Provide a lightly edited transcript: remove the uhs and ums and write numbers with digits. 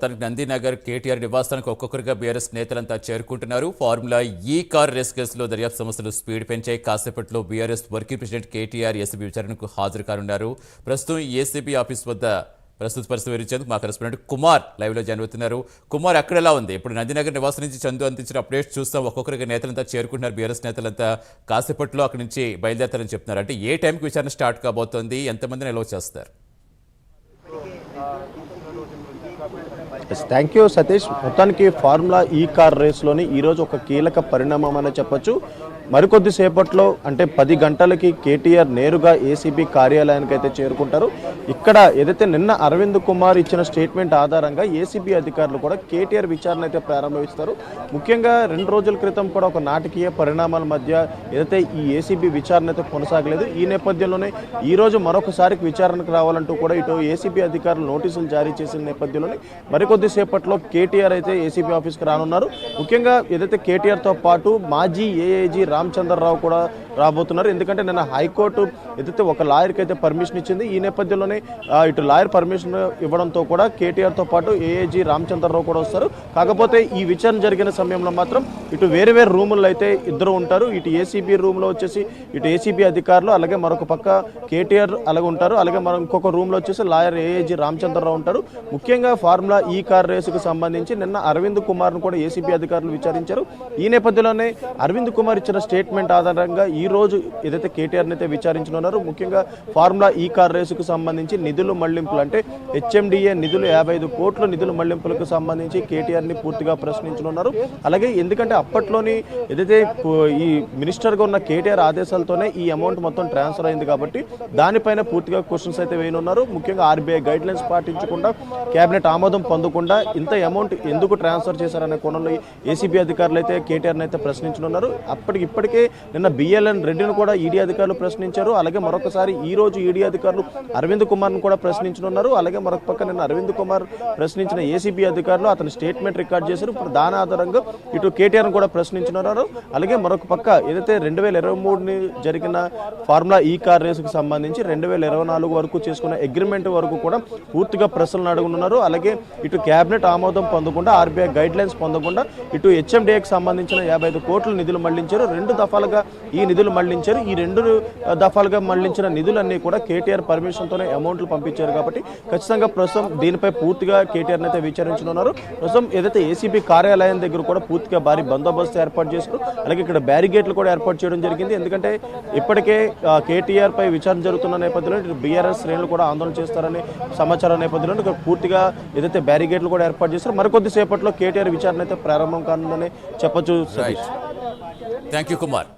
తనకు నందినగర్ కేటీఆర్ నివాసానికి ఒక్కొక్కరిగా బీఆర్ఎస్ నేతలంతా చేరుకుంటున్నారు. ఫార్ములా ఈ కార్ రేస్ కేసులో దర్యాప్తు సంస్థలు స్పీడ్ పెంచాయి. కాసేపట్లో BRS working president KTR ACB విచారణకు హాజరు కానున్నారు. ప్రస్తుతం ఏసీబీ ఆఫీస్ వద్ద ప్రస్తుత పరిస్థితి వివరించేందుకు మా కరెస్పాండెంట్ కుమార్ లైవ్లో జాయిన్ అవుతున్నారు. కుమార్, అక్కడ ఎలా ఉంది? ఇప్పుడు నందినగర్ నివాసం నుంచి చందు అందించిన అప్డేట్స్ చూస్తాం. ఒక్కొక్కరిగా నేతలంతా చేరుకుంటున్నారు. బీఆర్ఎస్ నేతలంతా కాసేపట్లో అక్కడి నుంచి బయలుదేరతారని చెప్తున్నారు. అంటే ఏ టైంకి విచారణ స్టార్ట్ కాబోతోంది? ఎంతమందిని నిల్వ చేస్తారు? Thank you Satish. మొత్తానికి ఫార్ములా ఈ కార్ రేస్లోని ఈరోజు ఒక కీలక పరిణామం అనే చెప్పొచ్చు. మరికొద్ది సేపట్లో అంటే 10 గంటలకి కేటీఆర్ నేరుగా ఏసీబీ కార్యాలయానికి అయితే చేరుకుంటారు. ఇక్కడ ఏదైతే నిన్న అరవింద్ కుమార్ ఇచ్చిన స్టేట్మెంట్ ఆధారంగా ఏసీబీ అధికారులు కూడా కేటీఆర్ విచారణ అయితే ప్రారంభిస్తారు. ముఖ్యంగా 2 రోజుల క్రితం కూడా ఒక నాటకీయ పరిణామాల మధ్య ఏదైతే ఈ ఏసీబీ విచారణ అయితే కొనసాగలేదు. ఈ నేపథ్యంలోనే ఈరోజు మరొకసారికి విచారణకు రావాలంటూ కూడా ఇటు ఏసీబీ అధికారులు నోటీసులు జారీ చేసిన నేపథ్యంలోనే మరికొద్ది సేపట్లో కేటీఆర్ అయితే ఏసీబీ ఆఫీస్కి రానున్నారు. ముఖ్యంగా ఏదైతే కేటీఆర్తో పాటు మాజీ ఏఏజీ రామచంద్రరావు కూడా రాబోతున్నారు. ఎందుకంటే నిన్న హైకోర్టు ఏదైతే ఒక లాయర్కి అయితే పర్మిషన్ ఇచ్చింది. ఈ నేపథ్యంలోనే ఇటు లాయర్ పర్మిషన్ ఇవ్వడంతో కూడా కేటీఆర్తో పాటు ఏఏజీ రామచంద్రరావు కూడా వస్తారు. కాకపోతే ఈ విచారణ జరిగిన సమయంలో మాత్రం ఇటు వేరు వేరు రూముల్లో అయితే ఇద్దరు ఉంటారు. ఇటు ఏసీబీ రూమ్లో వచ్చేసి ఇటు ఏసీబీ అధికారులు, అలాగే మరొక పక్క కేటీఆర్ అలాగే ఉంటారు. అలాగే మనం ఇంకొక రూమ్లో వచ్చేసి లాయర్ ఏఏజీ రామచంద్రరావు ఉంటారు. ముఖ్యంగా ఫార్ములా ఈ కార్ రేసుకు సంబంధించి నిన్న అరవింద్ కుమార్ను కూడా ఏసీబీ అధికారులు విచారించారు. ఈ నేపథ్యంలోనే అరవింద్ కుమార్ ఇచ్చిన స్టేట్మెంట్ ఆధారంగా ఈ రోజు ఏదైతే కేటీఆర్ని అయితే విచారించనున్నారు. ముఖ్యంగా ఫార్ములా ఈ కార్ రేసుకు సంబంధించి నిధులు మళ్లింపులు అంటే హెచ్ఎండిఏ నిధులు 55 కోట్ల నిధుల మళ్లింపులకు సంబంధించి కేటీఆర్ని పూర్తిగా ప్రశ్నించనున్నారు. అలాగే ఎందుకంటే అప్పట్లోని ఏదైతే ఈ మినిస్టర్గా ఉన్న కేటీఆర్ ఆదేశాలతోనే ఈ అమౌంట్ మొత్తం ట్రాన్స్ఫర్ అయింది కాబట్టి దానిపైన పూర్తిగా క్వశ్చన్స్ అయితే వేయనున్నారు. ముఖ్యంగా ఆర్బీఐ గైడ్ లైన్స్ పాటించకుండా, కేబినెట్ ఆమోదం పొందకుండా ఇంత అమౌంట్ ఎందుకు ట్రాన్స్ఫర్ చేశారనే కోణంలో ఏసీబీ అధికారులు అయితే కేటీఆర్ని అయితే ప్రశ్నించనున్నారు. ఇప్పటికే నిన్న బిఎల్ఎన్ రెడ్డిని కూడా ఈడీ అధికారులు ప్రశ్నించారు. అలాగే మరొకసారి ఈ రోజు ఈడీ అధికారులు అరవింద్ కుమార్ను కూడా ప్రశ్నించనున్నారు. అలాగే మరొక పక్క నిన్న అరవింద్ కుమార్ ప్రశ్నించిన ఏసీబీ అధికారులు అతని స్టేట్మెంట్ రికార్డ్ చేశారు. ఇప్పుడు దాని ఆధారంగా ఇటు కేటీఆర్ను కూడా ప్రశ్నించనున్నారు. అలాగే మరొక పక్క ఏదైతే 2023 జరిగిన ఫార్ములా ఈ కార్ రేసుకు సంబంధించి 2024 వరకు చేసుకున్న అగ్రిమెంట్ వరకు కూడా పూర్తిగా ప్రశ్నలు అడుగుతున్నారు. అలాగే ఇటు కేబినెట్ ఆమోదం పొందకుండా, ఆర్బీఐ గైడ్ లైన్స్ పొందకుండా ఇటు హెచ్ఎండిఏకి సంబంధించిన 55 కోట్ల నిధులు మళ్లించారు. 2 దఫాలుగా ఈ నిధులు మళ్లించారు. ఈ 2 దఫాలుగా మళ్లించిన నిధులన్నీ కూడా కేటీఆర్ పర్మిషన్తోనే అమౌంట్లు పంపించారు. కాబట్టి ఖచ్చితంగా ప్రస్తుతం దీనిపై పూర్తిగా కేటీఆర్ని అయితే విచారించనున్నారు. ప్రస్తుతం ఏదైతే ఏసీబీ కార్యాలయం దగ్గర కూడా పూర్తిగా భారీ బందోబస్తు ఏర్పాటు చేశారు. అలాగే ఇక్కడ బ్యారిగేట్లు కూడా ఏర్పాటు చేయడం జరిగింది. ఎందుకంటే ఇప్పటికే కేటీఆర్ పై విచారణ జరుగుతున్న నేపథ్యంలో బీఆర్ఎస్ శ్రేణులు కూడా ఆందోళన చేస్తారనే సమాచారం నేపథ్యంలో ఇక్కడ పూర్తిగా ఏదైతే బ్యారిగేట్లు కూడా ఏర్పాటు చేశారు. మరికొద్ది సేపట్లో కేటీఆర్ విచారణ అయితే ప్రారంభం కానుందని చెప్పొచ్చు. Thank you Kumar.